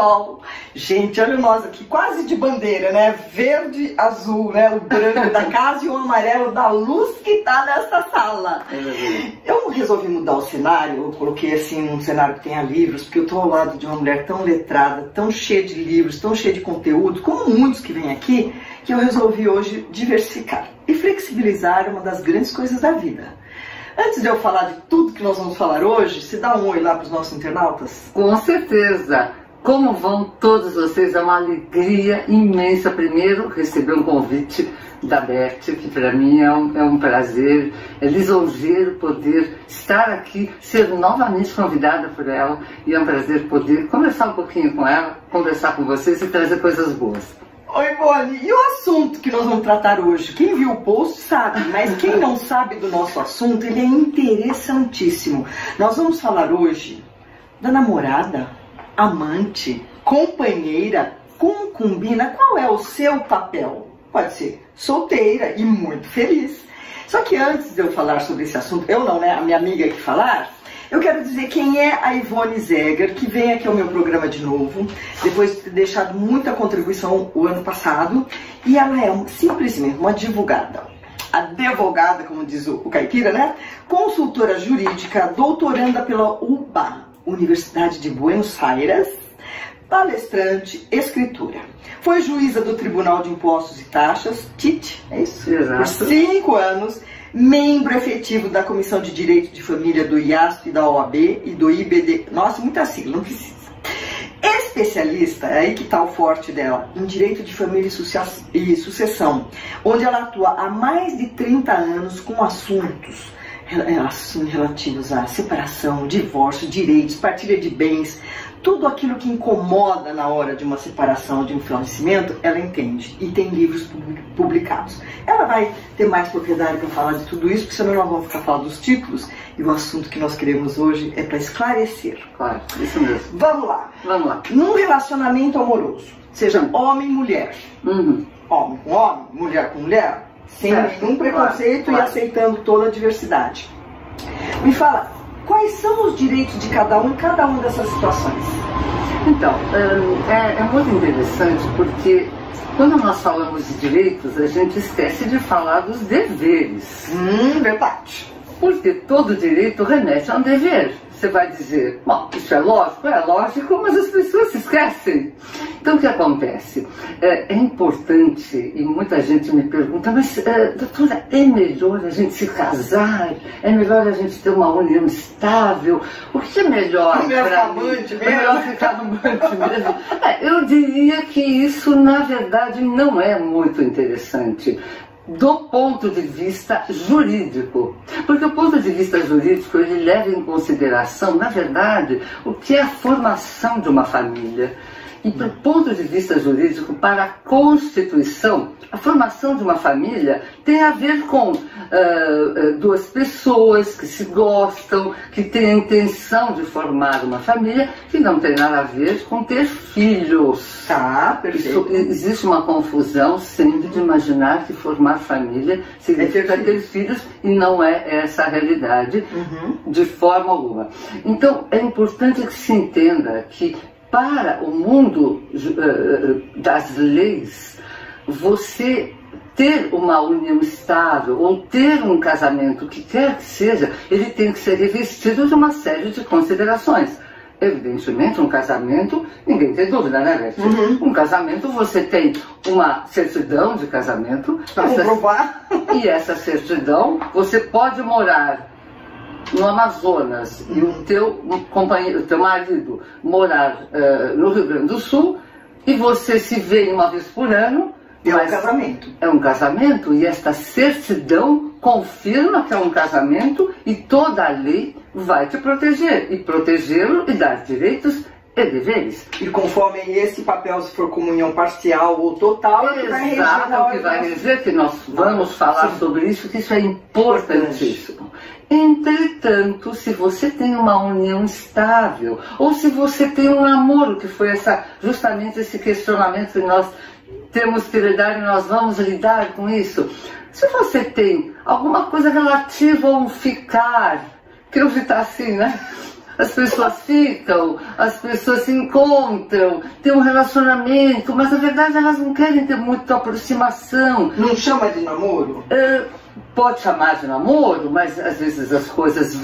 pessoal. Gente, olha nós aqui, quase de bandeira, né? Verde, azul, né? O branco da casa e o amarelo da luz que tá nessa sala. Eu resolvi mudar o cenário, eu coloquei assim um cenário que tenha livros, porque eu tô ao lado de uma mulher tão letrada, tão cheia de livros, tão cheia de conteúdo, como muitos que vêm aqui, que eu resolvi hoje diversificar e flexibilizar uma das grandes coisas da vida. Antes de eu falar de tudo que nós vamos falar hoje, se dá um oi lá para os nossos internautas? Com certeza! Como vão todos vocês? É uma alegria imensa, primeiro, receber um convite da Beth, que para mim é um prazer, é lisonjeiro poder estar aqui, ser novamente convidada por ela, e é um prazer poder conversar um pouquinho com ela, conversar com vocês e trazer coisas boas. Oi, Boni, e o assunto que nós vamos tratar hoje? Quem viu o post sabe, mas quem não sabe do nosso assunto, ele é interessantíssimo. Nós vamos falar hoje da namorada, amante, companheira, concubina. Qual é o seu papel? Pode ser solteira e muito feliz. Só que antes de eu falar sobre esse assunto, eu não, né? A minha amiga aqui falar, eu quero dizer quem é a Ivone Zeger, que vem aqui ao meu programa de novo, depois de ter deixado muita contribuição o ano passado, e ela é simplesmente uma advogada, como diz o caipira, né? Consultora jurídica, doutoranda pela UBA, Universidade de Buenos Aires, palestrante, escritora. Foi juíza do Tribunal de Impostos e Taxas, TIT, é isso? Exato. Por 5 anos, membro efetivo da Comissão de Direito de Família do IASP, da OAB e do IBD. Nossa, muita sigla, não precisa. Especialista, é aí que está o forte dela, em Direito de Família e Sucessão, onde ela atua há mais de 30 anos com assuntos relativos à separação, divórcio, direitos, partilha de bens, tudo aquilo que incomoda na hora de uma separação, de um falecimento, ela entende e tem livros publicados. Ela vai ter mais propriedade para falar de tudo isso, porque senão nós vamos ficar falando dos títulos, e o assunto que nós queremos hoje é para esclarecer. Claro, isso mesmo. Vamos lá. Vamos lá. Num relacionamento amoroso, seja homem e mulher, homem com homem, mulher com mulher, sem nenhum preconceito, claro. E aceitando toda a diversidade. Me fala, quais são os direitos de cada um em cada uma dessas situações? Então, é muito interessante porque quando nós falamos de direitos, a gente esquece de falar dos deveres. Verdade. Porque todo direito remete a um dever. Você vai dizer, bom, isso é lógico, mas as pessoas se esquecem. Então o que acontece? É importante, e muita gente me pergunta, mas doutora, é melhor a gente se casar? É melhor a gente ter uma união estável? O que é melhor? Melhor ficar amante mesmo? Eu diria que isso, na verdade, não é muito interessante do ponto de vista jurídico, porque o ponto de vista jurídico ele leva em consideração, na verdade, o que é a formação de uma família. E do ponto de vista jurídico, para a Constituição, a formação de uma família tem a ver com duas pessoas que se gostam, que têm a intenção de formar uma família, que não tem nada a ver com ter filhos. Tá, perfeito. Existe uma confusão sempre de imaginar que formar família significa ter filhos, e não é essa a realidade, de forma alguma. Então, é importante que se entenda que para o mundo das leis, você ter uma união estável ou ter um casamento, que quer que seja, ele tem que ser revestido de uma série de considerações. Evidentemente, um casamento, ninguém tem dúvida, né, Beth? Um casamento, você tem uma certidão de casamento. Provar. E essa certidão, você pode morar no Amazonas e o teu companheiro, o teu marido morar no Rio Grande do Sul, e você se vê uma vez por ano. É um casamento. É um casamento, e esta certidão confirma que é um casamento, e toda a lei vai te proteger, e protegê-lo e dar direitos e deveres. E conforme esse papel, se for comunhão parcial ou total, exato, que vai dizer que nós vamos falar sobre isso, que isso é importantíssimo. Entretanto, se você tem uma união estável, ou se você tem um namoro, que foi justamente esse questionamento que nós temos que lidar, e nós vamos lidar com isso. Se você tem alguma coisa relativa a um ficar, que hoje está assim, né? As pessoas ficam, as pessoas se encontram, tem um relacionamento, mas na verdade elas não querem ter muita aproximação. Não chama de namoro? Pode chamar de namoro, mas às vezes as coisas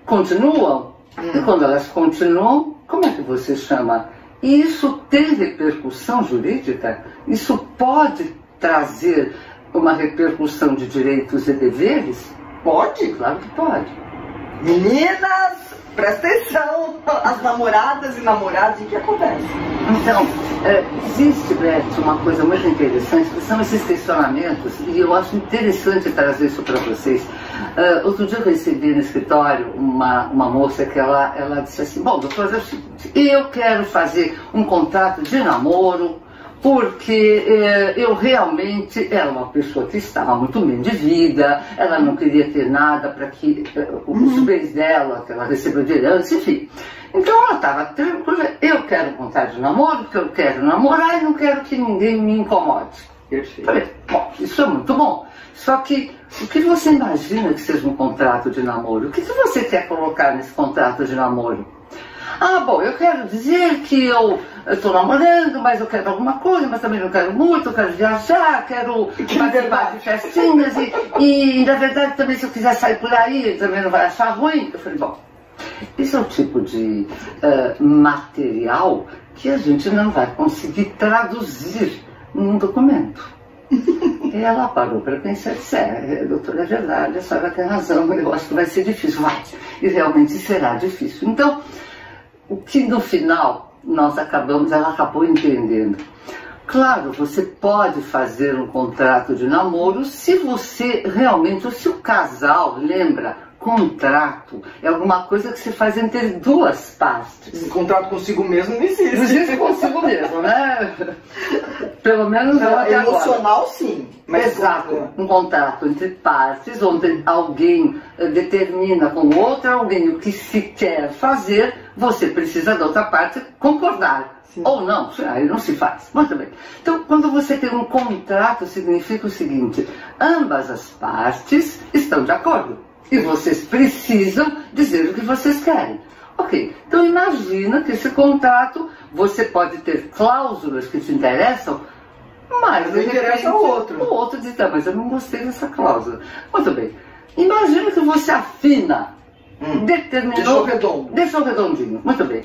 continuam. E quando elas continuam, como é que você chama? E isso tem repercussão jurídica? Isso pode trazer uma repercussão de direitos e deveres? Pode? Claro que pode. Meninas, presta atenção, as namoradas e namorados, o que acontece? Então, existe, Beth, uma coisa muito interessante, que são esses questionamentos, e eu acho interessante trazer isso para vocês. Outro dia eu recebi no escritório uma moça que ela disse assim, bom, doutor, é o seguinte, eu quero fazer um contrato de namoro, porque eu realmente era uma pessoa que estava muito bem de vida, ela não queria ter nada para que os bens dela, que ela recebeu de herança, enfim. Então ela estava tranquila, eu quero um contrato de namoro, porque eu quero namorar e não quero que ninguém me incomode. Perfeito. Falei, bom, isso é muito bom. Só que o que você imagina que seja um contrato de namoro? O que você quer colocar nesse contrato de namoro? Ah, bom, eu quero dizer que eu estou namorando, mas eu quero alguma coisa, mas também não quero muito, eu quero viajar, quero participar de festinhas e na verdade também se eu quiser sair por aí, ele também não vai achar ruim. Eu falei, bom, esse é o tipo de material que a gente não vai conseguir traduzir num documento. E ela parou para pensar e disse, doutora, é verdade, a senhora tem razão, eu acho que vai ser difícil, vai, e realmente será difícil. Então, o que no final ela acabou entendendo. Claro, você pode fazer um contrato de namoro se você realmente, ou se o casal, lembra, contrato é alguma coisa que se faz entre duas partes. Um contrato consigo mesmo não existe. Não existe consigo mesmo, né? Pelo menos não até emocional agora. Sim. Mas exato, um contrato entre partes, onde alguém determina com o outro alguém o que se quer fazer, você precisa da outra parte concordar. Sim. Ou não, aí não se faz. Muito bem. Então, quando você tem um contrato, significa o seguinte, ambas as partes estão de acordo. E vocês precisam dizer o que vocês querem. Ok, então imagina que esse contrato, você pode ter cláusulas que te interessam, mas de repente o outro diz, mas eu não gostei dessa cláusula. Muito bem, imagina que você afina, determinou, deixou redondinho, muito bem.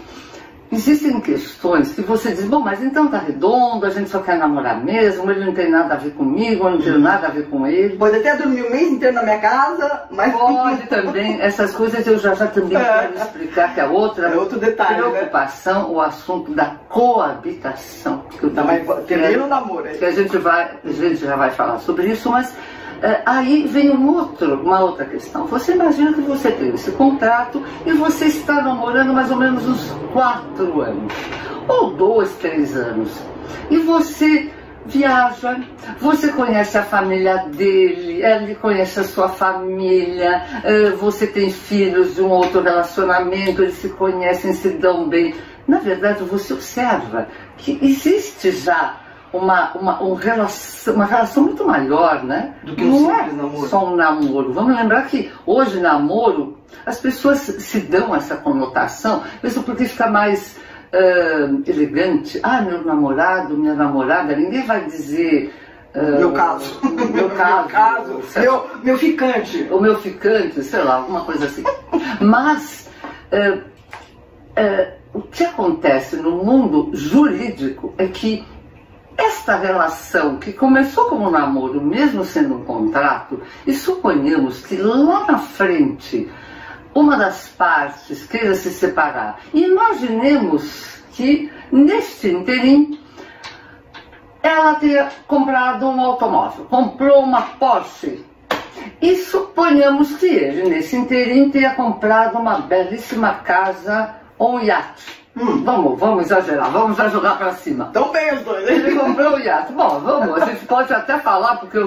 Existem questões que você diz, bom, mas então tá redondo, a gente só quer namorar mesmo, ele não tem nada a ver comigo, eu não tenho nada a ver com ele. Pode até dormir o mês inteiro na minha casa, mas... Pode também, essas coisas eu já também quero explicar, que é outro detalhe, preocupação, né? O assunto da coabitação. Que eu termina o namoro aí. Que a gente já vai falar sobre isso, mas... aí vem uma outra questão. Você imagina que você tem esse contrato e você está namorando mais ou menos uns 4 anos, ou 2, 3 anos, e você viaja, você conhece a família dele, ele conhece a sua família, você tem filhos de um outro relacionamento, eles se conhecem, se dão bem. Na verdade, você observa que existe já uma relação muito maior, né? Do que um simples namoro. Só um namoro. Vamos lembrar que hoje namoro, as pessoas se dão essa conotação, mesmo porque fica mais elegante. Ah, meu namorado, minha namorada, ninguém vai dizer... meu caso. Meu ficante. O meu ficante, sei lá, alguma coisa assim. Mas... o que acontece no mundo jurídico é que esta relação, que começou como um namoro, mesmo sendo um contrato, e suponhamos que lá na frente uma das partes queira se separar, e imaginemos que neste interim ela tenha comprado um automóvel, comprou uma Porsche, e suponhamos que ele nesse interim tenha comprado uma belíssima casa ou um iate. Vamos exagerar, vamos já jogar pra cima. Tão bem os dois, né? Ele comprou o iate. Bom, a gente pode até falar, porque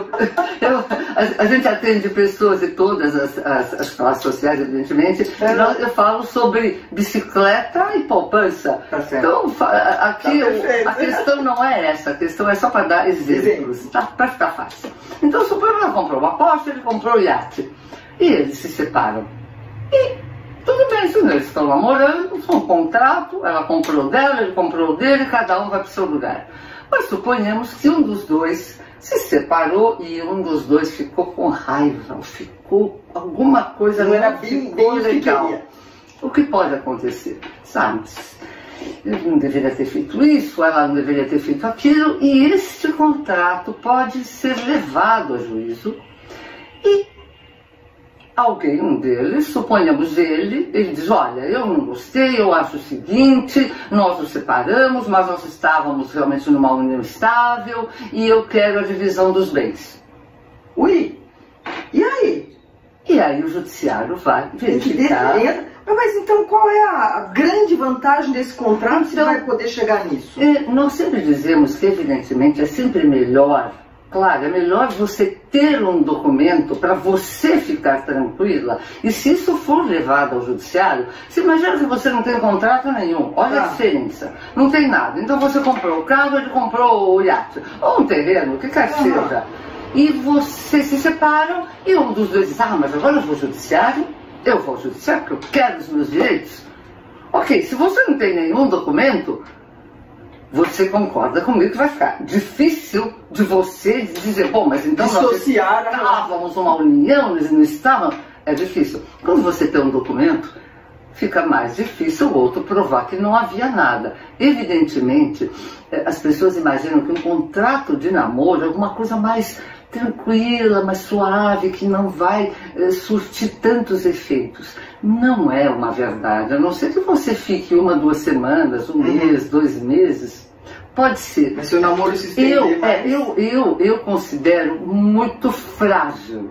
a gente atende pessoas de todas as classes sociais, evidentemente. Eu falo sobre bicicleta e poupança. Tá certo. Então, aqui a questão não é essa, a questão é só para dar exemplos, tá? Para ficar fácil. Então, suponho que ela comprou uma Porsche, ele comprou o iate. E eles se separam. E tudo bem. silêncio, né? Eles estão namorando, foi um contrato, ela comprou dela, ele comprou dele, cada um vai para o seu lugar. Mas suponhamos que um dos dois se separou e um dos dois ficou com raiva, ficou alguma coisa não era bem legal. O que pode acontecer? Sabe? Ele não deveria ter feito isso, ela não deveria ter feito aquilo, e este contrato pode ser levado a juízo e alguém, um deles, suponhamos ele diz, olha, eu não gostei, eu acho o seguinte, nós nos separamos, mas nós estávamos realmente numa união estável e eu quero a divisão dos bens. Ui, e aí? E aí o judiciário vai verificar. Mas então qual é a grande vantagem desse contrato, se vai poder chegar nisso? Nós sempre dizemos que, evidentemente, é sempre melhor, claro, é melhor você ter um documento para você ficar tranquila. E se isso for levado ao judiciário, você imagina que você não tem contrato nenhum. Olha a diferença. Não tem nada. Então você comprou o carro, ele comprou o iate. Ou um terreno, o que quer que seja. E vocês se separam e um dos dois diz, mas agora eu vou ao judiciário? Eu vou ao judiciário porque eu quero os meus direitos. Ok, se você não tem nenhum documento, você concorda comigo que vai ficar difícil de você dizer, bom, mas então dissociar, nós estávamos numa união, eles não estavam. É difícil. Quando você tem um documento, fica mais difícil o outro provar que não havia nada. Evidentemente, as pessoas imaginam que um contrato de namoro é alguma coisa mais tranquila, mais suave, que não vai surtir tantos efeitos. Não é uma verdade, a não ser que você fique 1, 2 semanas, um mês, 2 meses, pode ser. Mas seu namoro se estende mais. Eu considero muito frágil,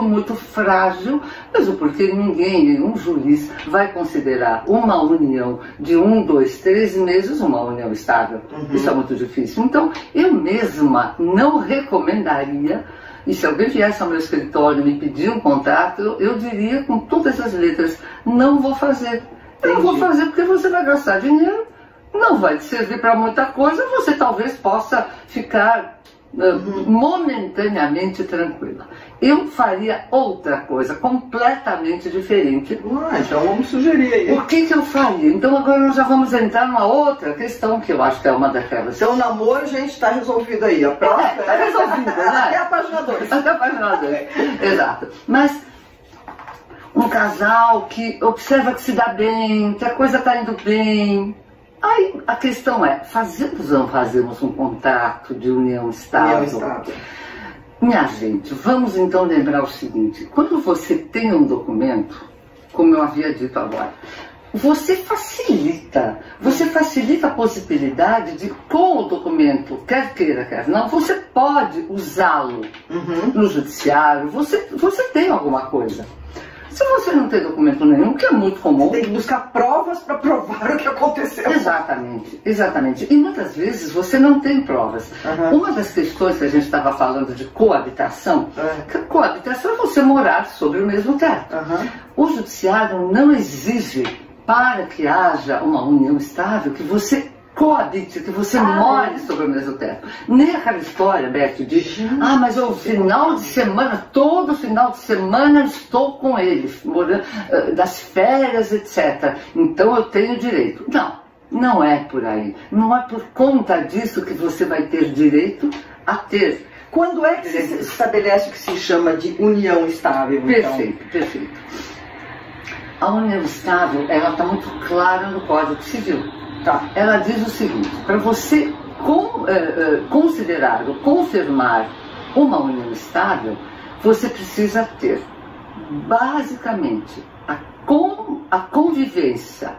muito frágil, mesmo porque nenhum juiz vai considerar uma união de 1, 2, 3 meses uma união estável. Isso é muito difícil. Então, eu mesma não recomendaria. E se alguém viesse ao meu escritório e me pedir um contrato, eu diria com todas as letras, não vou fazer. Eu não vou fazer porque você vai gastar dinheiro, não vai te servir para muita coisa, você talvez possa ficar momentaneamente tranquila. Eu faria outra coisa, completamente diferente. Então vamos sugerir aí. O que eu faria? Então agora nós já vamos entrar numa outra questão que eu acho que é uma daquelas. Então o namoro, gente, está resolvido aí. A próxima está resolvida, né? Até a página 2. Até a página 2. Exato. Mas um casal que observa que se dá bem, que a coisa está indo bem. Aí a questão é, fazemos ou não fazemos um contrato de união estável? Minha gente, vamos então lembrar o seguinte, quando você tem um documento, como eu havia dito agora, você facilita a possibilidade de, com o documento, quer queira, quer não, você pode usá-lo no judiciário, você tem alguma coisa. Se você não tem documento nenhum, que é muito comum... Você tem que buscar provas para provar o que aconteceu. Exatamente, exatamente. E muitas vezes você não tem provas. Uma das questões que a gente estava falando de coabitação, que a coabitação é você morar sobre o mesmo teto. O judiciário não exige, para que haja uma união estável, que você coabite, que você more sobre o mesmo teto. Nem aquela história, Beth, de mas o final de semana, todo final de semana estou com ele, morando, das férias, etc. Então eu tenho direito. Não é por aí. Não é por conta disso que você vai ter direito a ter. Quando é que se estabelece o que se chama de união estável? Perfeito, perfeito. A união estável, ela está muito clara no Código Civil. Ela diz o seguinte, para você considerar ou confirmar uma união estável, você precisa ter, basicamente, a convivência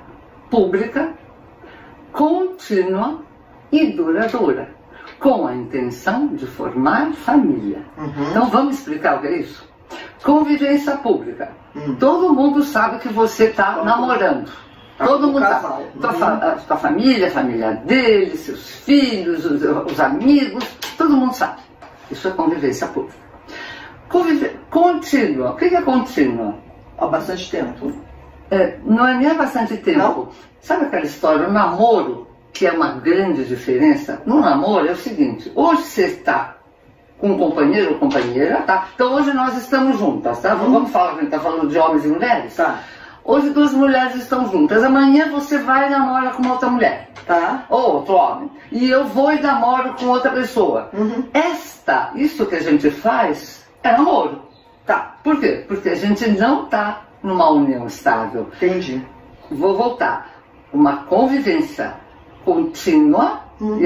pública, contínua e duradoura, com a intenção de formar família. Então vamos explicar o que é isso? Convivência pública. Todo mundo sabe que você está namorando. Todo mundo sabe. Tua família, a família dele, seus filhos, os amigos, todo mundo sabe. Isso é convivência pública. Contínua. O que é contínua? Há bastante tempo. Não é nem há bastante tempo. Não? Sabe aquela história, o namoro, que é uma grande diferença? No namoro é o seguinte, hoje você está com um companheiro ou companheira, tá? Então hoje nós estamos juntas, tá? Vamos falar que a gente está falando de homens e mulheres? Tá. hoje duas mulheres estão juntas, amanhã você vai e namora com outra mulher. Tá. Ou outro homem. E eu vou e namoro com outra pessoa. Isso que a gente faz é namoro. Tá. Por quê? Porque a gente não está numa união estável. Entendi. Vou voltar. Uma convivência contínua. E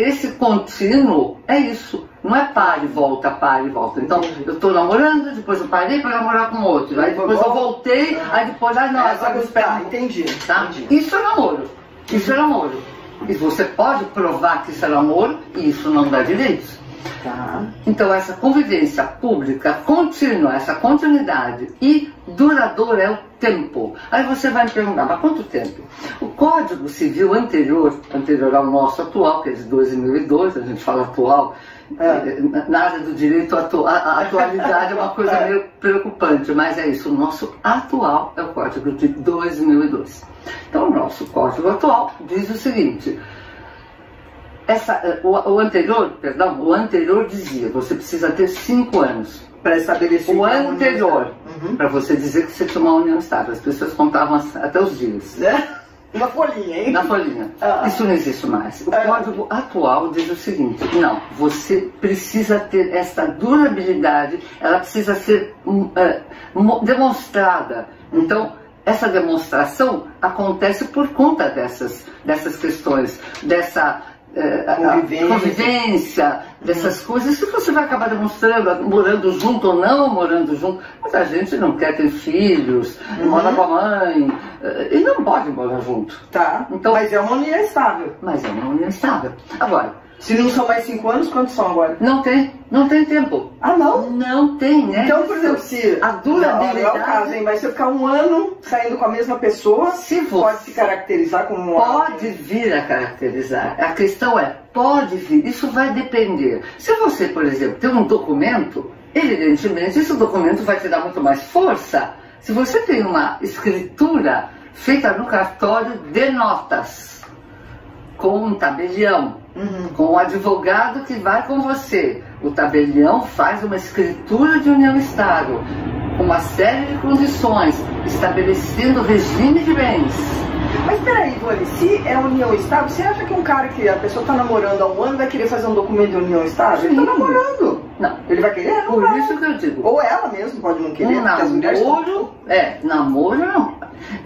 esse contínuo é isso. Não é para e volta, para e volta. Então, eu estou namorando, depois eu parei para namorar com outro. Aí depois eu voltei, aí depois, não, agora eu espero. Entendi. Tá? Isso é namoro. Isso é namoro. E você pode provar que isso é namoro e isso não dá direitos. Tá. Então essa convivência pública contínua, essa continuidade e duradoura é o tempo. Aí você vai me perguntar, mas quanto tempo? O Código Civil anterior ao nosso atual, que é de 2002, a gente fala atual, na área do direito a atualidade é uma coisa meio preocupante, mas é isso, o nosso atual é o Código de 2002. Então o nosso Código atual diz o seguinte: o anterior dizia, você precisa ter 5 anos. Para estabelecer o anterior, para você dizer que você tinha uma união estável. As pessoas contavam até os dias. Na folhinha, hein? Na folhinha. Isso não existe mais. O Código atual diz o seguinte: não, você precisa ter essa durabilidade, ela precisa ser demonstrada. Então, essa demonstração acontece por conta dessas questões, dessa convivência, dessas coisas que você vai acabar demonstrando, morando junto ou não morando junto. Muita gente não quer ter filhos, mora com a mãe, e não pode morar junto. Tá, então, mas é uma união estável. Mas é uma união estável. Agora, se não são mais 5 anos, quantos são agora? Não tem tempo. Ah, não? Não tem, né? Então, por exemplo, se a durabilidade... Não é o caso, hein? Mas se eu ficar 1 ano saindo com a mesma pessoa, pode se caracterizar como Pode vir a caracterizar. A questão é, pode vir. Isso vai depender. Se você, por exemplo, tem um documento, evidentemente, esse documento vai te dar muito mais força. Se você tem uma escritura feita no cartório de notas, com um tabelião, com o advogado que vai com você. O tabelião faz uma escritura de união estável, com uma série de condições, estabelecendo o regime de bens. Mas peraí, Ivone, se é união estável, você acha que um cara que a pessoa está namorando há 1 ano vai querer fazer um documento de união estável? Ele está namorando. Não. Ele vai querer? Não Por vai. isso que eu digo. Ou ela mesmo pode não querer. Namoro não.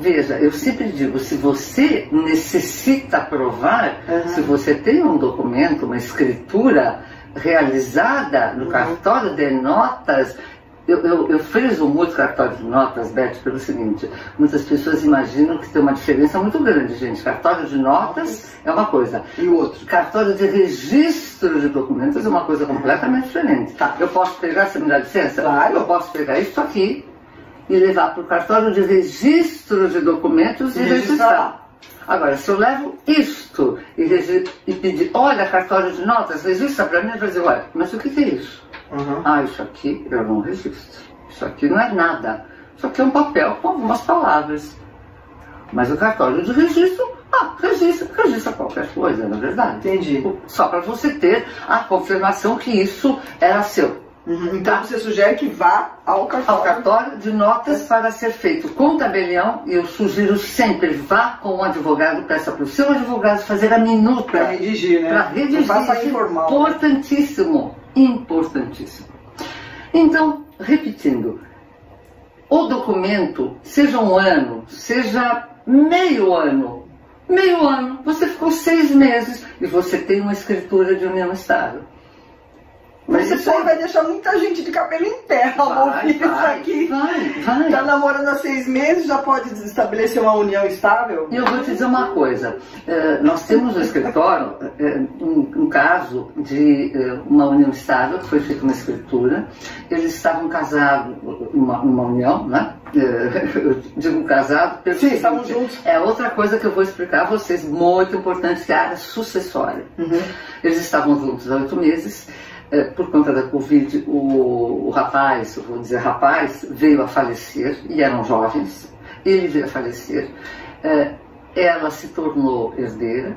Veja, eu sempre digo, se você necessita provar, se você tem um documento, uma escritura realizada no cartório de notas. Eu friso muito cartório de notas, Beth, pelo seguinte: muitas pessoas imaginam que tem uma diferença muito grande, gente. Cartório de notas é uma coisa, e o outro? Cartório de registro de documentos é uma coisa completamente diferente. Tá. Eu posso pegar, você me dá licença? Claro. Eu posso pegar isso aqui e levar para o cartório de registro de documentos e registrar. Agora, se eu levo isto e pedir, olha, cartório de notas, registra para mim, eu vou dizer, olha, mas o que é isso? Isso aqui eu não registro. Isso aqui não é nada. Isso aqui é um papel com algumas palavras. Mas o cartório de registro, registra qualquer coisa, na verdade. Entendi. Só para você ter a confirmação que isso era seu. Então você sugere que vá ao cartório de notas para ser feito com tabelião, e eu sugiro sempre, vá com o advogado, peça para o seu advogado fazer a minuta. Para redigir, né? Para redigir. Faça informal. Importantíssimo. Importantíssimo. Então, repetindo, o documento, seja 1 ano, seja meio ano, você ficou 6 meses e você tem uma escritura de união estável. Mas isso aí vai deixar muita gente de cabelo em pé ao ouvir isso aqui. Vai. Tá namorando há 6 meses, já pode estabelecer uma união estável? E eu vou te dizer uma coisa. Nós temos no escritório um caso de uma união estável, que foi feita uma escritura. Eles estavam casados, uma união, né? Eu digo casado, sim, estavam juntos. É outra coisa que eu vou explicar a vocês, muito importante, que é a área sucessória. Eles estavam juntos há 8 meses. Por conta da Covid, o rapaz, vou dizer rapaz, veio a falecer, e eram jovens, ele veio a falecer, ela se tornou herdeira.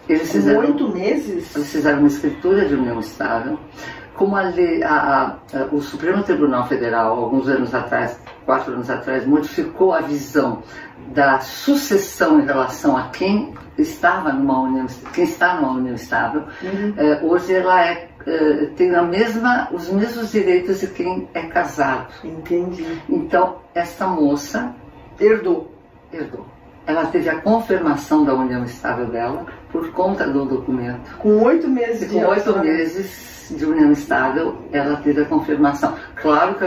Eles fizeram 8 meses? Eles fizeram uma escritura de união estável, como o Supremo Tribunal Federal, alguns anos atrás, 4 anos atrás, modificou a visão da sucessão em relação a quem está numa união estável, hoje ela tem os mesmos direitos de quem é casado. Entendi. Então, essa moça herdou. Ela teve a confirmação da união estável dela por conta do documento. Com 8 meses Com 8 meses de união estável, ela teve a confirmação. Claro que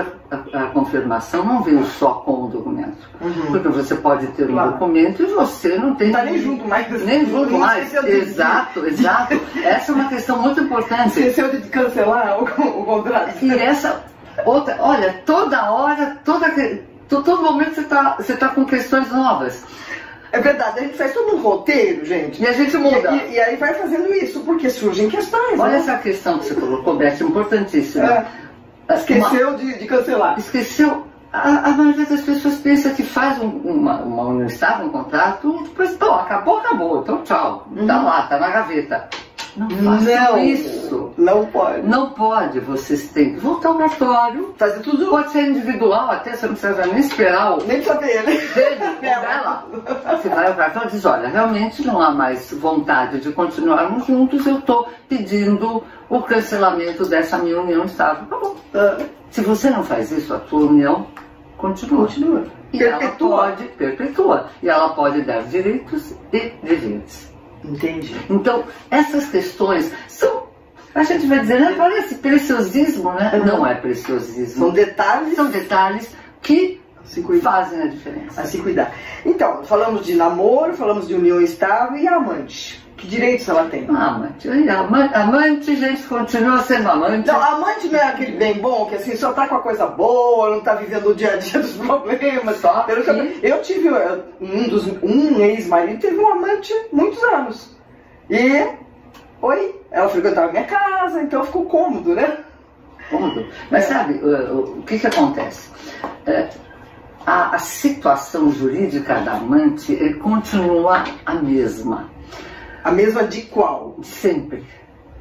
a confirmação não veio só com o documento. Porque você pode ter um documento e você não tem... Não está nem junto mais. Nem junto mais. Exato. Essa é uma questão muito importante. Esqueceu de cancelar o contrato. E essa outra... Olha, toda hora, todo momento você tá com questões novas. É verdade, a gente faz todo um roteiro, gente. E a gente muda. E aí vai fazendo isso, porque surgem questões. Olha, né? Essa questão que você colocou, Beth, é importantíssima. Esqueceu de cancelar. Esqueceu. A maioria das pessoas pensa que faz uma união estável, um contrato, depois, acabou. Então tchau. Tá lá, tá na gaveta. Não façam isso. Não pode. Não pode. Vocês têm que voltar ao cartório. Fazer tudo. Pode ser individual, até você não precisa nem esperar nem saber, né? Dela. Você vai ao cartório e diz, olha, realmente não há mais vontade de continuarmos juntos, eu estou pedindo o cancelamento dessa minha união estável. Acabou. Se você não faz isso, a tua união continua. E perpetua. E ela pode dar direitos e deveres. Entendi. Então, essas questões são, a gente vai dizer, né, parece preciosismo, né? Não é preciosismo. São detalhes que fazem a diferença. A se cuidar. Então, falamos de namoro, falamos de união estável e amante. Que direitos ela tem? Amante, gente, continua sendo amante. Não, amante não é aquele bem bom, que assim, só tá com a coisa boa, não tá vivendo o dia a dia dos problemas. Só que... Eu tive, um ex-marido teve um amante muitos anos. E, ela frequentava minha casa, então ficou cômodo, né? Cômodo. Mas sabe, o que acontece? A situação jurídica da amante continua a mesma. A mesma de qual? Sempre.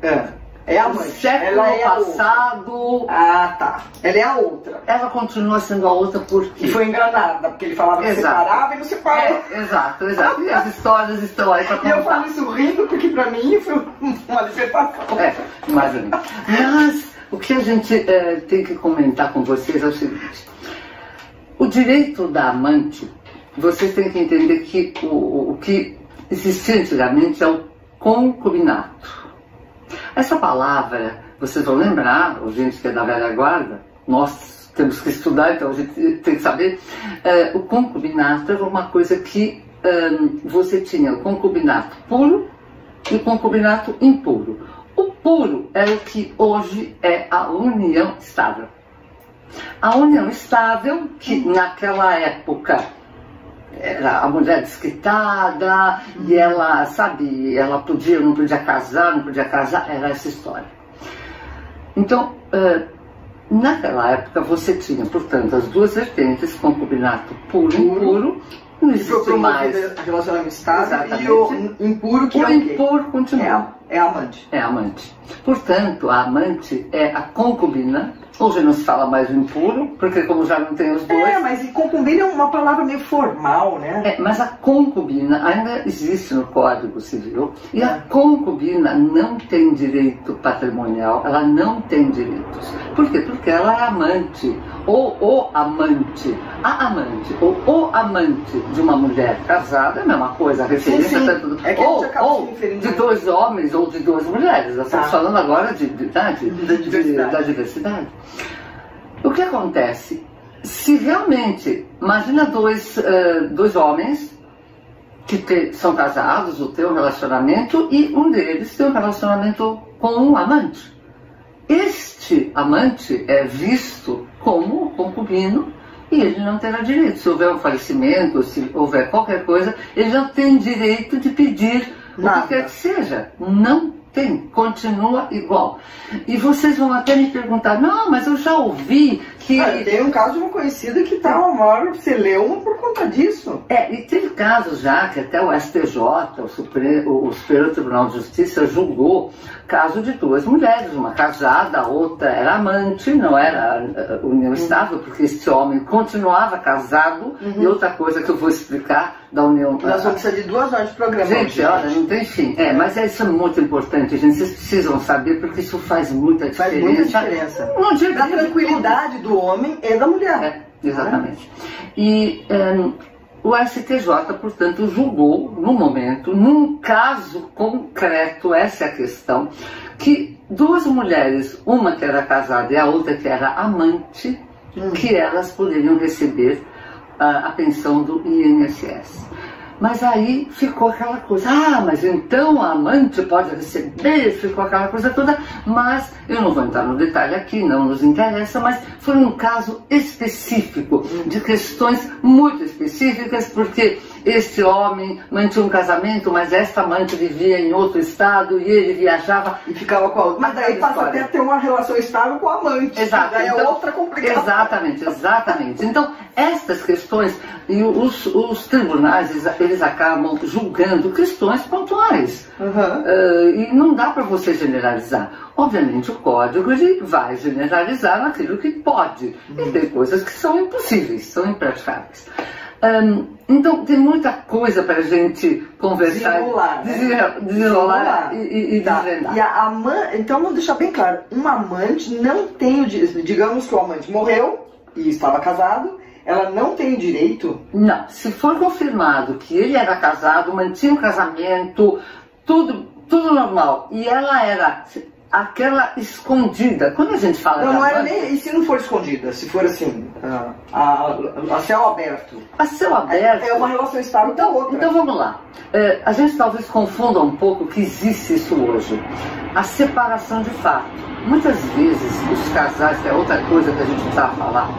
É a amante. Século passado. Tá. Ela é a outra. Ela continua sendo a outra porque... E foi enganada, porque ele falava que separava e não separava. Exato. E as histórias estão aí para contar. E eu falo isso rindo, porque para mim foi uma libertação. Mais ou menos. Mas o que a gente tem que comentar com vocês é o seguinte. O direito da amante, vocês têm que entender que o que existia antigamente é o concubinato. Essa palavra, vocês vão lembrar, a gente que é da velha guarda, nós temos que estudar, então a gente tem que saber. O concubinato era uma coisa que você tinha o concubinato puro e o concubinato impuro. O puro é o que hoje é a união estável. A união estável, que naquela época era a mulher desquitada, e ela, ela podia, não podia casar, era essa história. Então, naquela época você tinha, portanto, as duas vertentes, concubinato puro e impuro, não existe mais relacionamento estável. Exatamente. E o impuro, que o impuro continua. É amante. É amante. Portanto, a amante é a concubina. Hoje não se fala mais do impuro, porque como já não tem os dois... mas concubina é uma palavra meio formal, né? Mas a concubina ainda existe no Código Civil, e a concubina não tem direito patrimonial, ela não tem direitos. Por quê? Porque ela é amante, ou o amante, a amante, ou o amante de uma mulher casada, é a mesma coisa, a referência sim. Tanto, ou de dois homens ou de duas mulheres. Nós estamos falando agora da diversidade. O que acontece? Se realmente, imagina dois homens que são casados ou têm um relacionamento e um deles tem um relacionamento com um amante. Este amante é visto como concubino e ele não terá direito. Se houver um falecimento, se houver qualquer coisa, ele não tem direito de pedir o que quer que seja. Não continua igual. E vocês vão até me perguntar, não, mas eu já ouvi que... Tem um caso de uma conhecida que tá uma maior celeuma por conta disso. E teve casos já que até o STJ, o Superior Tribunal de Justiça, julgou caso de duas mulheres, uma casada, a outra era amante, não era união estável, porque esse homem continuava casado, e outra coisa que eu vou explicar da união... Nós vamos precisar de 2 horas de programa. Gente, olha, não tem fim. Mas isso é muito importante, gente. Vocês precisam saber, porque isso faz muita diferença. Faz muita diferença. No dia da tranquilidade do homem e da mulher. Exatamente. E o STJ, portanto, julgou, no momento, num caso concreto, essa é a questão, que 2 mulheres, uma que era casada e a outra que era amante, que elas poderiam receber a pensão do INSS. Mas aí ficou aquela coisa, mas então a amante pode receber, ficou aquela coisa toda, mas eu não vou entrar no detalhe aqui, não nos interessa, mas foi um caso específico, de questões muito específicas, porque este homem mantinha um casamento, mas esta amante vivia em outro estado e ele viajava. E ficava com a outra. Mas daí passa até a ter uma relação estável com a amante. Exato. Daí é outra complicação. Exatamente. Então, estas questões, e os tribunais, eles acabam julgando questões pontuais. E não dá para você generalizar. Obviamente, o código ele vai generalizar naquilo que pode. E tem coisas que são impossíveis, são impraticáveis. Então tem muita coisa para a gente conversar, desenrolar e desvendar. Então vamos deixar bem claro, um amante não tem, digamos que o amante morreu e estava casado, ela não tem o direito? Não, se for confirmado que ele era casado, mantinha um casamento, tudo normal, e ela era... aquela escondida. Quando a gente fala não era nem... E se não for escondida? Se for assim, a céu aberto? A céu aberto... É uma relação estável da outra. Então vamos lá. A gente talvez confunda um pouco que existe isso hoje. A separação de fato. Muitas vezes os casais, que é outra coisa que a gente precisa falar,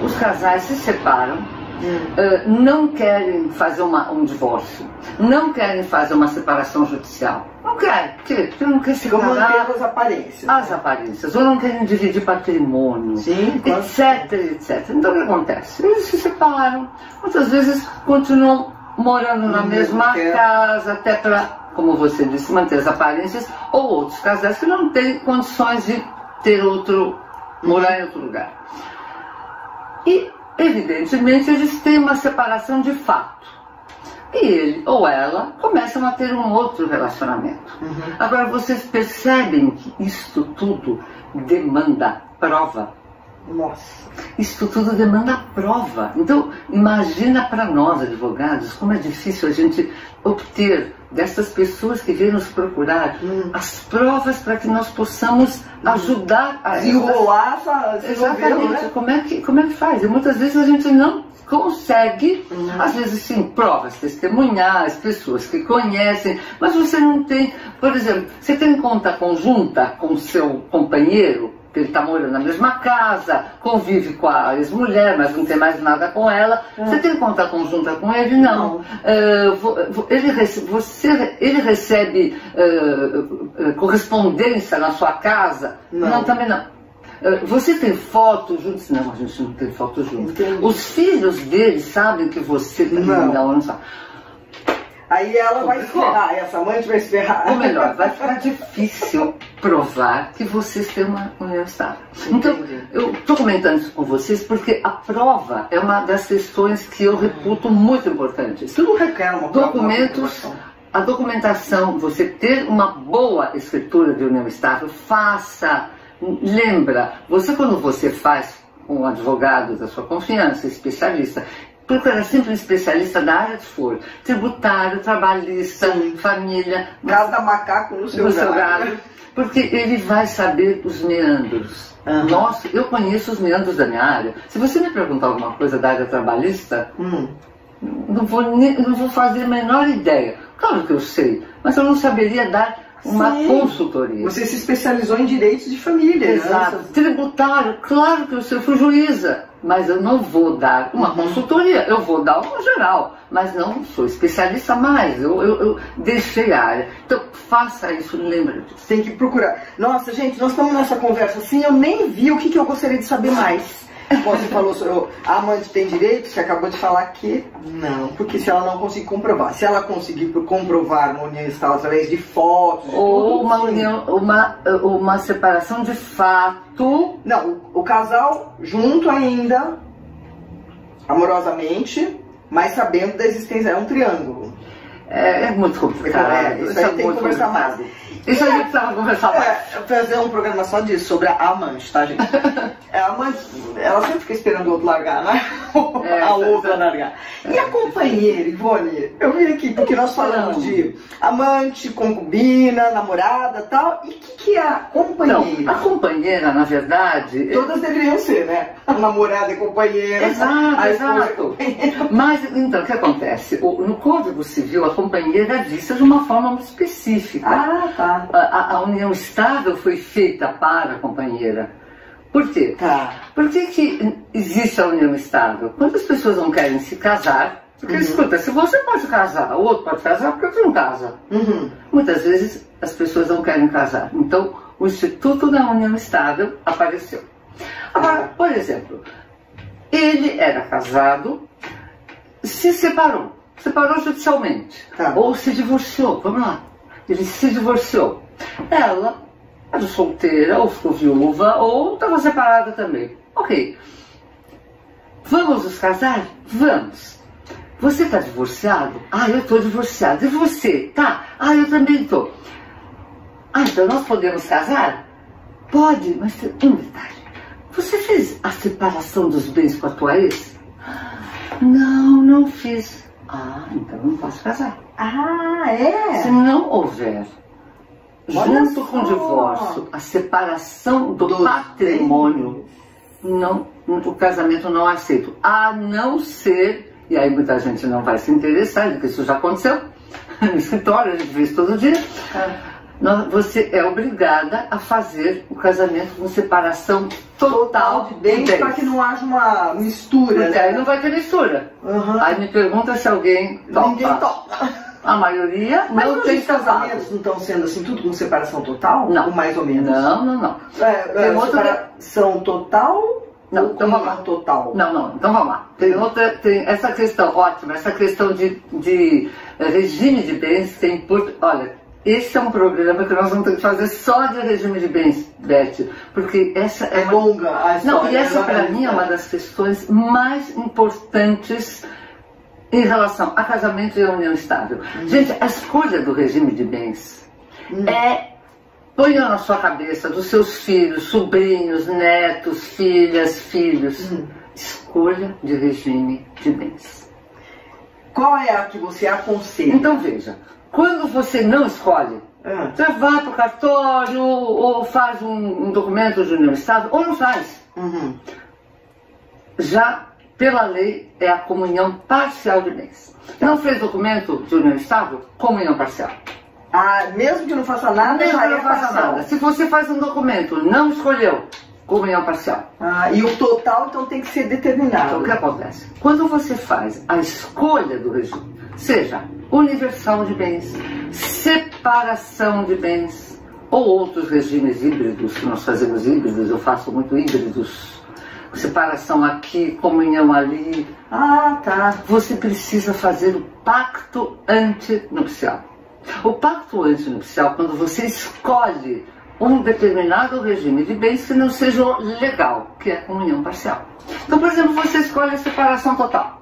os casais se separam, não querem fazer um divórcio, não querem fazer uma separação judicial. Não querem, porque não quer separar as aparências. As aparências, ou não querem dividir patrimônio, etc. Então o que acontece? Eles se separam, muitas vezes continuam morando na mesma casa, até para, como você disse, manter as aparências, ou outros casais que não têm condições de ter morar em outro lugar. E evidentemente, eles têm uma separação de fato. E ele ou ela começam a ter um outro relacionamento. Agora, vocês percebem que isto tudo demanda prova? Nossa. Isto tudo demanda prova. Então, imagina para nós, advogados, como é difícil a gente obter dessas pessoas que vêm nos procurar as provas para que nós possamos ajudar a desenrolar exatamente, né? Como é que faz? E muitas vezes a gente não consegue, às vezes sim, provas testemunhais, pessoas que conhecem, mas você não tem, por exemplo, você tem conta conjunta com o seu companheiro, que ele está morando na mesma casa, convive com a ex-mulher, mas não tem mais nada com ela. Você tem conta conjunta com ele? Não. Ele recebe correspondência na sua casa? Não, também não. Você tem fotos juntos? Não, a gente não tem fotos juntos. Os filhos dele sabem que você tem? Não sabe. Aí ela vai se ferrar, essa amante vai se ferrar. Ou melhor, vai ficar difícil provar que vocês têm uma união estável. Então, eu estou comentando isso com vocês porque a prova é uma das questões que eu reputo muito importantes. Tudo requer uma documentos, a documentação, você ter uma boa escritura de união estável, faça. Lembra, quando você faz com um advogado da sua confiança, especialista, procura sempre um especialista da área que for, tributário, trabalhista, família, casa da macaco no seu galho, porque ele vai saber os meandros. Nossa, eu conheço os meandros da minha área. Se você me perguntar alguma coisa da área trabalhista, não vou fazer a menor ideia. Claro que eu sei, mas eu não saberia dar uma Sim. consultoria. Você se especializou em direitos de família. Exato. Né? Tributário, claro que eu fui juíza, mas eu não vou dar uma consultoria, eu vou dar uma geral, mas não sou especialista mais, eu deixei a área. Então faça isso, lembra disso. Tem que procurar. Nossa, gente, nós estamos nessa conversa assim, eu nem vi o que eu gostaria de saber mais. Você falou sobre a amante tem direito, você acabou de falar que não, porque se ela não conseguir comprovar, se ela conseguir comprovar uma união estável através de fotos, ou uma união, uma separação de fato. Não, o casal junto ainda, amorosamente, mas sabendo da existência, é um triângulo. É muito complicado. Isso aí tem que conversar mais. Isso a gente precisava conversar mais. Fazer um programa só disso, sobre a amante, tá, gente? A amante, ela sempre fica esperando o outro largar, né? A outra largar. E a companheira, Ivone? Eu vim aqui porque nós falamos de amante, concubina, namorada e tal. E o que é a companheira? Não, a companheira, na verdade... Todas deveriam ser, né? A namorada é companheira. Exato, a esposa exato. é companheira. Mas, então, o que acontece? No Código Civil, a companheira é vista de uma forma muito específica. Ah, tá. A união estável foi feita para a companheira. Por quê? Tá. Por que existe a união estável? Quando as pessoas não querem se casar, porque escuta, se você pode casar, o outro pode casar, por que você não casa? Muitas vezes as pessoas não querem casar. Então, o Instituto da União Estável apareceu. Agora, por exemplo, ele era casado, se separou judicialmente, ou se divorciou, vamos lá. Ele se divorciou. Ela era solteira, ou ficou viúva, ou estava separada também. Ok. Vamos nos casar? Vamos. Você está divorciado? Ah, eu estou divorciado. E você? Tá? Ah, eu também estou. Ah, então nós podemos casar? Pode, mas tem um detalhe. Você fez a separação dos bens com a tua ex? Não, não fiz. Ah, então não posso casar. Ah, é? Se não houver, junto com o divórcio, a separação do patrimônio, não, o casamento não é aceito. A não ser, e aí muita gente não vai se interessar, porque isso já aconteceu no escritório, a gente vê isso todo dia. Você é obrigada a fazer o casamento com separação total de bens. Para que não haja uma mistura. Porque aí não vai ter mistura. Aí me pergunta se alguém topa. Ninguém topa. A maioria não tem casamentos não estão sendo assim, tudo com separação total? Não. Ou mais ou menos? Não. Separação total? Não, ou então vamos lá. Total? Não, então vamos lá. Tem essa questão, ótima, essa questão de regime de bens tem olha, esse é um programa que nós vamos ter que fazer só de regime de bens, Beth, porque essa é longa a história. Não, e essa para mim é uma das questões mais importantes em relação a casamento e a união estável. Gente, a escolha do regime de bens ponha na sua cabeça dos seus filhos, sobrinhos, netos, filhas, filhos. Escolha de regime de bens. Qual é a que você aconselha? Então veja, quando você não escolhe, você vai para o cartório ou faz um documento de união estável ou não faz. Já pela lei é a comunhão parcial de bens. Não fez documento de união estável? Comunhão parcial. Ah, mesmo que não faça nada, mesmo que não faça nada. Se você faz um documento, não escolheu, comunhão parcial. Ah, e o total então tem que ser determinado. Então o que acontece? Quando você faz a escolha do regime, seja universal de bens, separação de bens, ou outros regimes híbridos, que nós fazemos híbridos, eu faço muito híbridos, separação aqui, comunhão ali. Ah, tá. Você precisa fazer o pacto antinupcial. O pacto antinupcial, quando você escolhe um determinado regime de bens que não seja legal, que é a comunhão parcial. Então, por exemplo, você escolhe a separação total.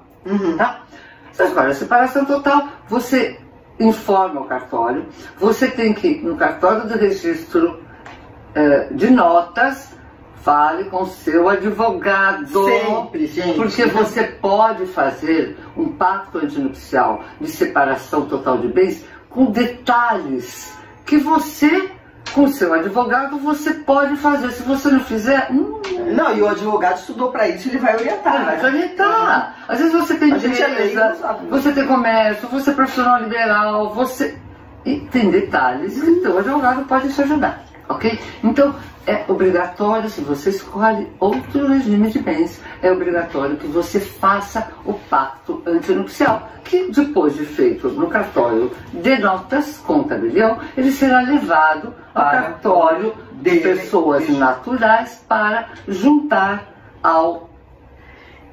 Tá? Você escolhe a separação total, você informa o cartório, você tem que ir no cartório de registro de notas, fale com seu advogado. Sempre, gente. Porque você pode fazer um pacto antinupcial de separação total de bens com detalhes que você, com seu advogado, você pode fazer. Se você não fizer... Não, e o advogado estudou para isso, ele vai orientar. Ele vai orientar. Às vezes você tem empresa, você tem comércio, você é profissional liberal, você... E tem detalhes que o advogado pode te ajudar, ok? Então, é obrigatório, se você escolhe outro regime de bens, é obrigatório que você faça o pacto antinupcial, que depois de feito no cartório de notas com tabelião, ele será levado ao cartório de pessoas naturais para juntar ao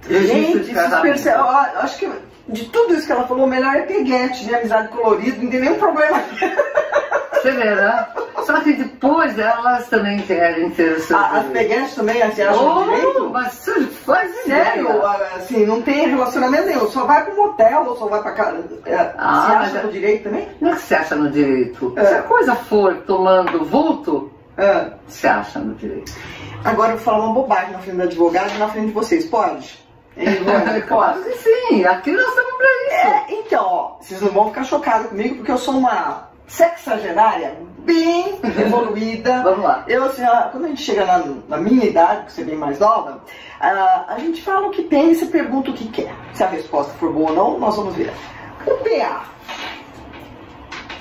registro de casamento. Acho que de tudo isso que ela falou, o melhor é peguete, de amizade colorida, não tem nenhum problema. Você vê, né? Só que depois elas também querem ter o seu as peguetes também, assim, acham direito? Mas você faz sério? Assim, não tem relacionamento nenhum, só vai pro motel ou só vai pra casa. Você acha no direito também? Não é que você acha no direito. Se a coisa for tomando vulto, você acha no direito. Agora eu vou falar uma bobagem na frente do advogado e na frente de vocês, pode? Claro que sim, aqui nós estamos pra isso. Então, ó, vocês não vão ficar chocados comigo porque eu sou uma sexagenária bem evoluída. Vamos lá. Eu, assim, quando a gente chega na minha idade, que você é bem mais nova, a gente fala o que pensa e pergunta o que quer. Se a resposta for boa ou não, nós vamos ver. O PA.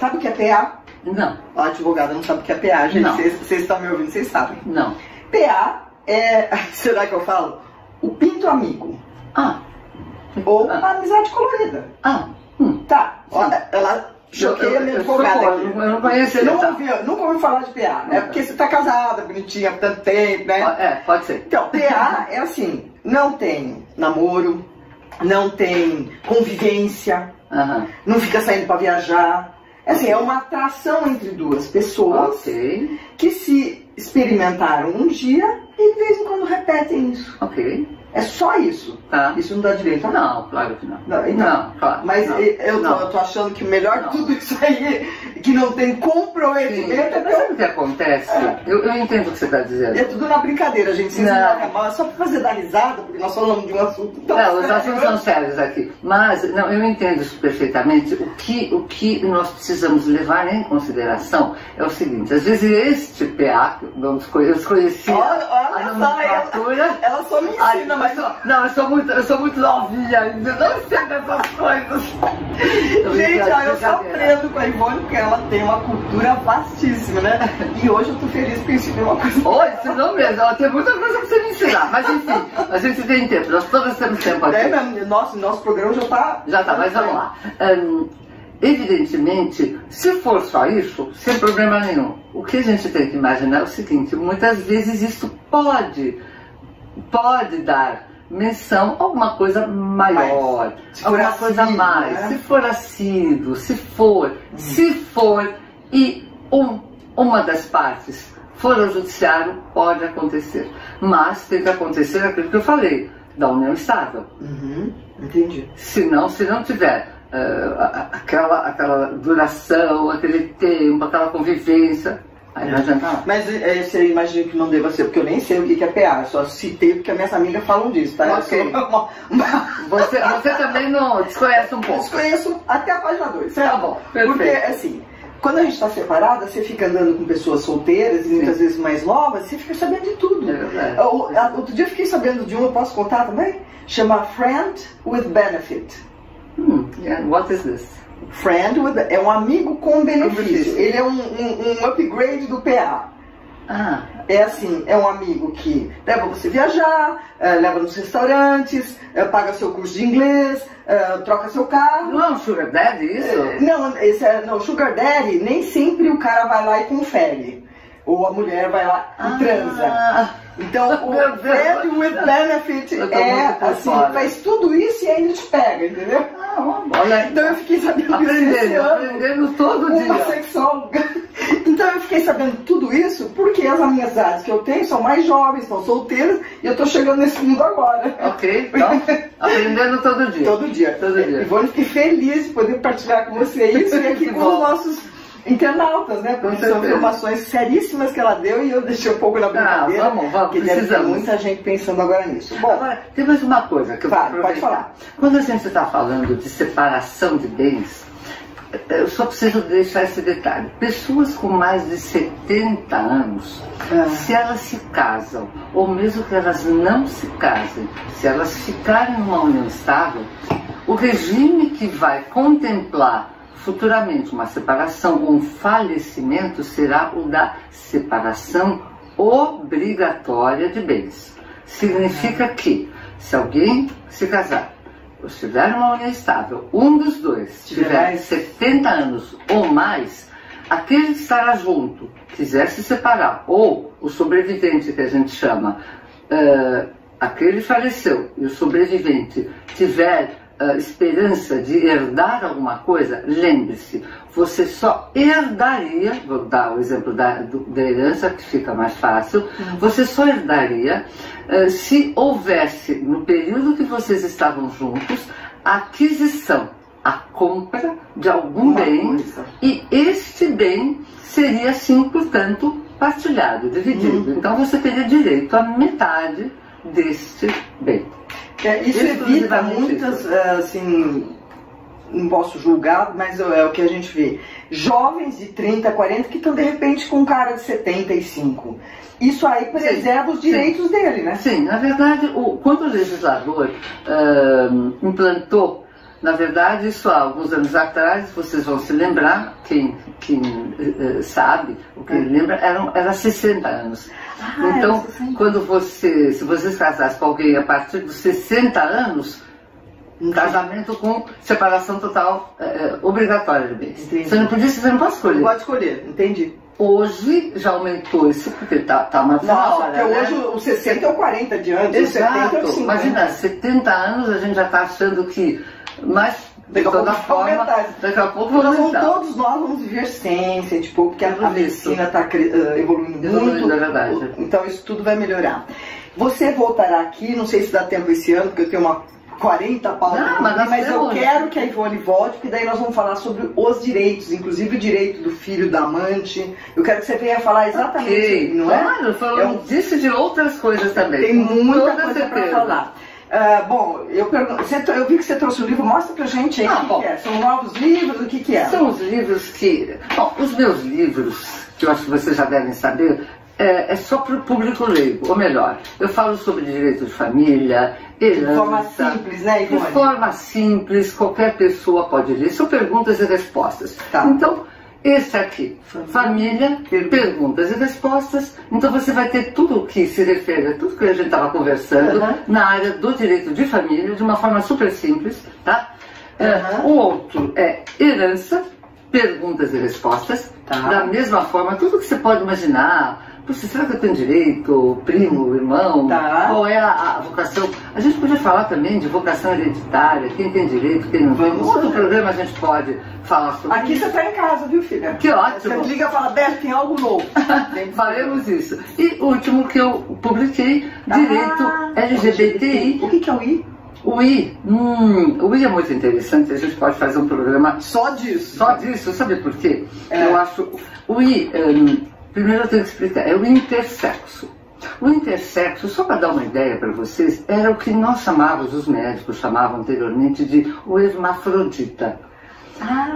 Sabe o que é PA? Não. A advogada não sabe o que é PA, gente. Vocês estão me ouvindo, vocês sabem. Não. PA é, será que eu falo? O pinto amigo. Ou a amizade colorida. Tá. Olha, ela choquei a minha advogada aqui. Eu não conheço. Nunca ouvi falar de PA. É porque você tá casada, bonitinha, há tanto tempo, né? Pode ser. Então, PA é assim, não tem namoro, não tem convivência, não fica saindo pra viajar. Assim, é uma atração entre duas pessoas que se experimentaram um dia e de vez em quando repetem isso. É só isso. Isso não dá direito. Não, claro que não. Então, claro. Mas eu tô achando que o melhor de tudo isso aí, que não tem comprometimento, mas sabe o que acontece? Eu entendo o que você está dizendo. É tudo na brincadeira, gente. Vocês não, só para fazer dar risada, porque nós falamos de um assunto tão sério. Os assuntos são sérios aqui. Mas, não, eu entendo isso perfeitamente. O que nós precisamos levar em consideração é o seguinte: às vezes este PA, que eu desconheci a nomenclatura, ela só me ensina, não, eu sou muito novinha ainda, não sei dessas coisas. Gente, eu só aprendo com a Ivone porque ela tem uma cultura vastíssima, né? E hoje eu tô feliz porque eu ensinei uma coisa. Oi, ensinou mesmo, ela tem muita coisa pra você me ensinar. Mas enfim, a gente tem tempo, nós todas temos tempo aqui. Nosso programa já tá. Mas vamos lá. Evidentemente, se for só isso, sem problema nenhum. O que a gente tem que imaginar é o seguinte: muitas vezes isso pode dar menção a alguma coisa maior, alguma coisa a mais, né? Se for assíduo, se for e uma das partes for ao judiciário, pode acontecer. Mas tem que acontecer aquilo que eu falei, da união estável. Entendi. Se não tiver aquela duração, aquele tempo, aquela convivência, aí não adianta nada. Mas você imagina que não deva ser, porque eu nem sei o que é PA, eu só citei porque as minhas amigas falam disso, tá? Você também não desconhece um pouco? Desconheço até a página 2, certo? Tá bom, perfeito. Porque, assim, quando a gente está separada, você fica andando com pessoas solteiras e muitas vezes mais novas, você fica sabendo de tudo. Outro dia eu fiquei sabendo de um, eu posso contar também? Chama Friend with Benefit. What is this? Friend é um amigo com benefício. Ele é um upgrade do PA. É assim, é um amigo que leva você viajar, leva nos restaurantes, paga seu curso de inglês, troca seu carro. Não é um Sugar Daddy isso? Não, Sugar Daddy nem sempre o cara vai lá e confere. Ou a mulher vai lá e transa. Então, o Friend with Benefit assim, faz tudo isso e ainda te pega, entendeu? Então eu fiquei sabendo aprendendo todo dia. Uma sexóloga. Então eu fiquei sabendo tudo isso porque as amizades que eu tenho são mais jovens, estão solteiras e eu tô chegando nesse mundo agora. Então, aprendendo todo dia. Todo dia. Ivone, fiquei feliz de poder partilhar com você isso e aqui com os nossos internautas, né? Porque são informações seríssimas que ela deu e eu deixei um pouco na brincadeira. Vamos, porque deve ter muita gente pensando agora nisso. Bom, agora, tem mais uma coisa que eu pode falar. Quando a gente está falando de separação de bens, eu só preciso deixar esse detalhe. Pessoas com mais de 70 anos, se elas se casam, ou mesmo que elas não se casem, se elas ficarem numa união estável, o regime que vai contemplar futuramente uma separação ou um falecimento, será o da separação obrigatória de bens. Significa que, se alguém se casar, ou estiver numa união estável, um dos dois tiver 70 anos ou mais, aquele que estará junto, quiser se separar, ou o sobrevivente, que a gente chama, aquele faleceu e o sobrevivente tiver esperança de herdar alguma coisa, lembre-se, você só herdaria, vou dar o exemplo da herança, que fica mais fácil, você só herdaria se houvesse, no período que vocês estavam juntos, a aquisição, a compra de algum bem, e este bem seria, sim, portanto, partilhado, dividido. Então você teria direito à metade deste bem. Isso evita muitas, assim, não posso julgar, mas é o que a gente vê. Jovens de 30, 40 que estão de repente com um cara de 75. Isso aí preserva os direitos dele, né? Sim, na verdade, quando o legislador implantou, na verdade, isso há alguns anos atrás, vocês vão se lembrar, quem sabe, o que lembra, era 60 anos. Então, se vocês casassem com alguém a partir dos 60 anos, um casamento com separação total obrigatória de bens. Você não pode escolher. Não pode escolher, entendi. Hoje já aumentou isso, porque tá mais na hora, porque hoje o 60 é o 40 de antes, exato. O 70 é o 50. Imagina, 70 anos a gente já está achando que... Mas, de toda forma, daqui a pouco todos nós vamos viver sem tipo, porque a medicina está evoluindo muito. É verdade. Então isso tudo vai melhorar. Você voltará aqui, não sei se dá tempo esse ano, porque eu tenho uma 40 pautas, mas eu quero que a Ivone volte, porque daí nós vamos falar sobre os direitos, inclusive o direito do filho, da amante. Eu quero que você venha falar exatamente, não é? Claro, falando disso e de outras coisas também. Tem muita coisa para falar. Bom, eu vi que você trouxe um livro, mostra pra gente aí o que é. São novos livros, o que é? São os livros que... Bom, os meus livros, que eu acho que vocês já devem saber, é só para o público leigo, ou melhor, eu falo sobre direito de família, herança... De forma simples, né, Ivone? De forma simples, qualquer pessoa pode ler. São perguntas e respostas. Tá. Então, esse aqui, família, perguntas e respostas. Então você vai ter tudo o que se refere a tudo que a gente estava conversando na área do direito de família, de uma forma super simples, tá? O outro é herança, perguntas e respostas, da mesma forma, tudo que você pode imaginar. Puxa, será que eu tenho direito? Primo, irmão? Qual é a vocação? A gente podia falar também de vocação hereditária, quem tem direito, quem não tem. No outro programa a gente pode falar sobre isso. Aqui você está em casa, viu, filha? Que ótimo. Você liga e fala, Beto, tem algo novo. Faremos isso. E o último que eu publiquei, direito LGBTI. O que é o I? O I é muito interessante, a gente pode fazer um programa só disso. Só disso, sabe por quê? Eu acho, o I, primeiro eu tenho que explicar, é o intersexo. O intersexo, só para dar uma ideia para vocês, era o que nós chamávamos, os médicos chamavam anteriormente de o hermafrodita.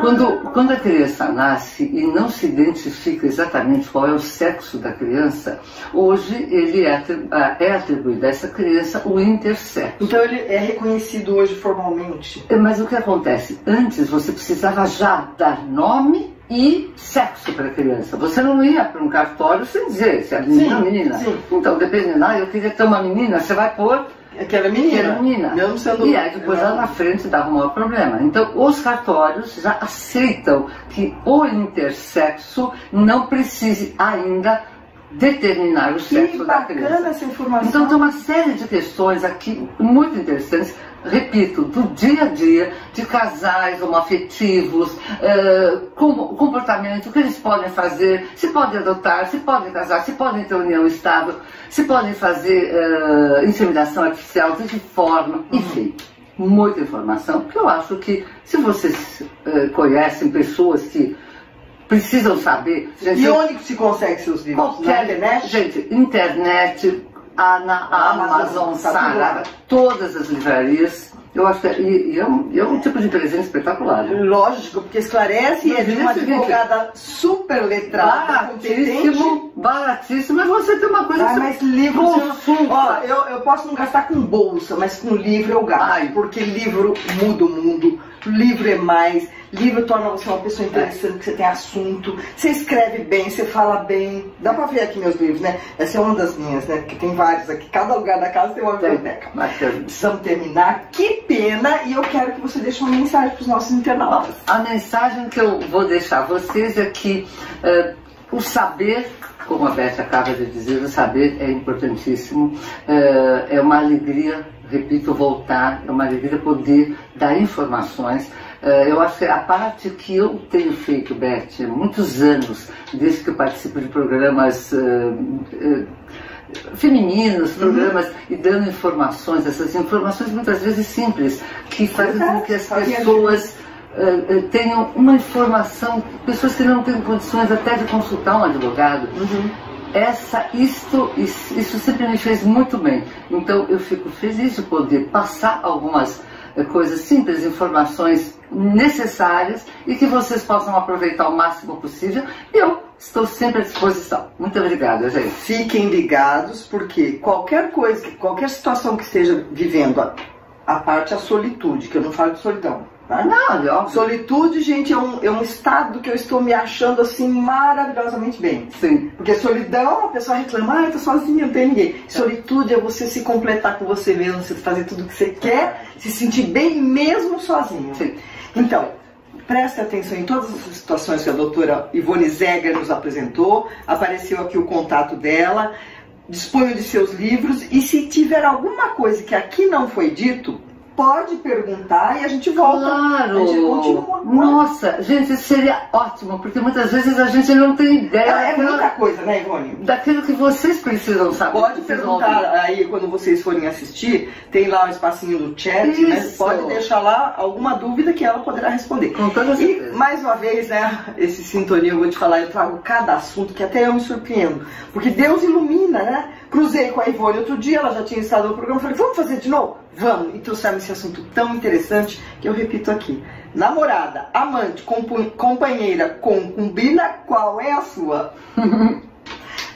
Quando a criança nasce e não se identifica exatamente qual é o sexo da criança, hoje ele é atribuído a essa criança o intersexo. Então ele é reconhecido hoje formalmente? Mas o que acontece? Antes você precisava já dar nome e sexo para a criança. Você não ia para um cartório sem dizer se é menino ou menina. Então, dependendo, eu queria ter uma menina, você vai pôr aquela menina. Mesmo sendo... E aí depois lá na frente dava um maior problema. Então os cartórios já aceitam que o intersexo não precise ainda determinar o sexo da criança. Essa informação. Então tem uma série de questões aqui muito interessantes, repito, do dia a dia, de casais homoafetivos, comportamento, o que eles podem fazer, se podem adotar, se podem casar, se podem ter união estável, se podem fazer inseminação artificial, de que forma, enfim, muita informação, porque eu acho que se vocês conhecem pessoas que precisam saber... Gente, e onde que se consegue seus livros? Na internet? Gente, internet, na Amazon, Saraiva, todas as livrarias. Eu acho que é um tipo de presente espetacular. Né? Lógico, porque esclarece e é de uma advogada super letrada, baratíssimo, mas você tem uma coisa... mas livro... eu posso não gastar com bolsa, mas com livro eu gasto, porque livro muda o mundo, livro é mais, livro torna você uma pessoa interessante, que você tem assunto, você escreve bem, você fala bem. Dá pra ver aqui meus livros, né? Essa é uma das minhas, né? Porque tem vários aqui, cada lugar da casa tem uma biblioteca. Precisamos terminar, que pena, e eu quero que você deixe uma mensagem para os nossos internautas. A mensagem que eu vou deixar a vocês é que o saber, como a Beth acaba de dizer, o saber é importantíssimo, é uma alegria, repito, voltar, é uma alegria poder dar informações. Eu acho que a parte que eu tenho feito, Beth, muitos anos, desde que eu participo de programas femininos, programas e dando informações, essas informações muitas vezes simples, que fazem com que as pessoas tenham uma informação, pessoas que não têm condições até de consultar um advogado. Isso sempre me fez muito bem. Então eu fico feliz de poder passar algumas coisas simples, informações necessárias e que vocês possam aproveitar o máximo possível. Eu estou sempre à disposição. Muito obrigada, gente. Fiquem ligados, porque qualquer coisa, qualquer situação que esteja vivendo, a parte a solitude, que eu não falo de solidão. Tá? Não. Solitude, gente, é um estado que eu estou me achando assim maravilhosamente bem. Sim. Porque solidão, a pessoa reclama, eu tô sozinha, não tem ninguém. Solitude é você se completar com você mesmo, você fazer tudo o que você quer, se sentir bem mesmo sozinho. Sim. Então, preste atenção em todas as situações que a doutora Ivone Zeger nos apresentou. Apareceu aqui o contato dela. Disponha de seus livros. E se tiver alguma coisa que aqui não foi dito, pode perguntar e a gente volta. Claro! A gente continua. Nossa, gente, isso seria ótimo, porque muitas vezes a gente não tem ideia. É muita coisa, né, Ivone? Daquilo que vocês precisam saber. Pode perguntar aí, quando vocês forem assistir, tem lá o espacinho do chat, né? Pode deixar lá alguma dúvida que ela poderá responder. Com toda certeza. E, mais uma vez, né, esse sintonia, eu vou te falar, eu trago cada assunto que até eu me surpreendo. Porque Deus ilumina, né? Cruzei com a Ivone outro dia, ela já tinha estado no programa, falei, vamos fazer de novo? Vamos! E trouxemos esse assunto tão interessante que eu repito aqui. Namorada, amante, companheira, concubina, qual é a sua?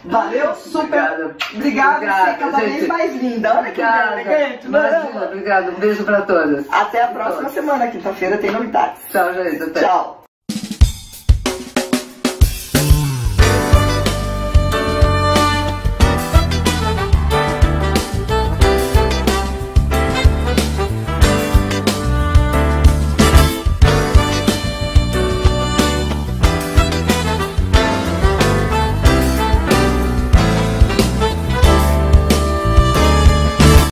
Valeu, super! Obrigada, você é cada vez mais linda. Olha que elegante, Obrigada, um beijo para todas. Até a próxima semana, quinta-feira tem novidades. Tchau, gente. Até. Tchau.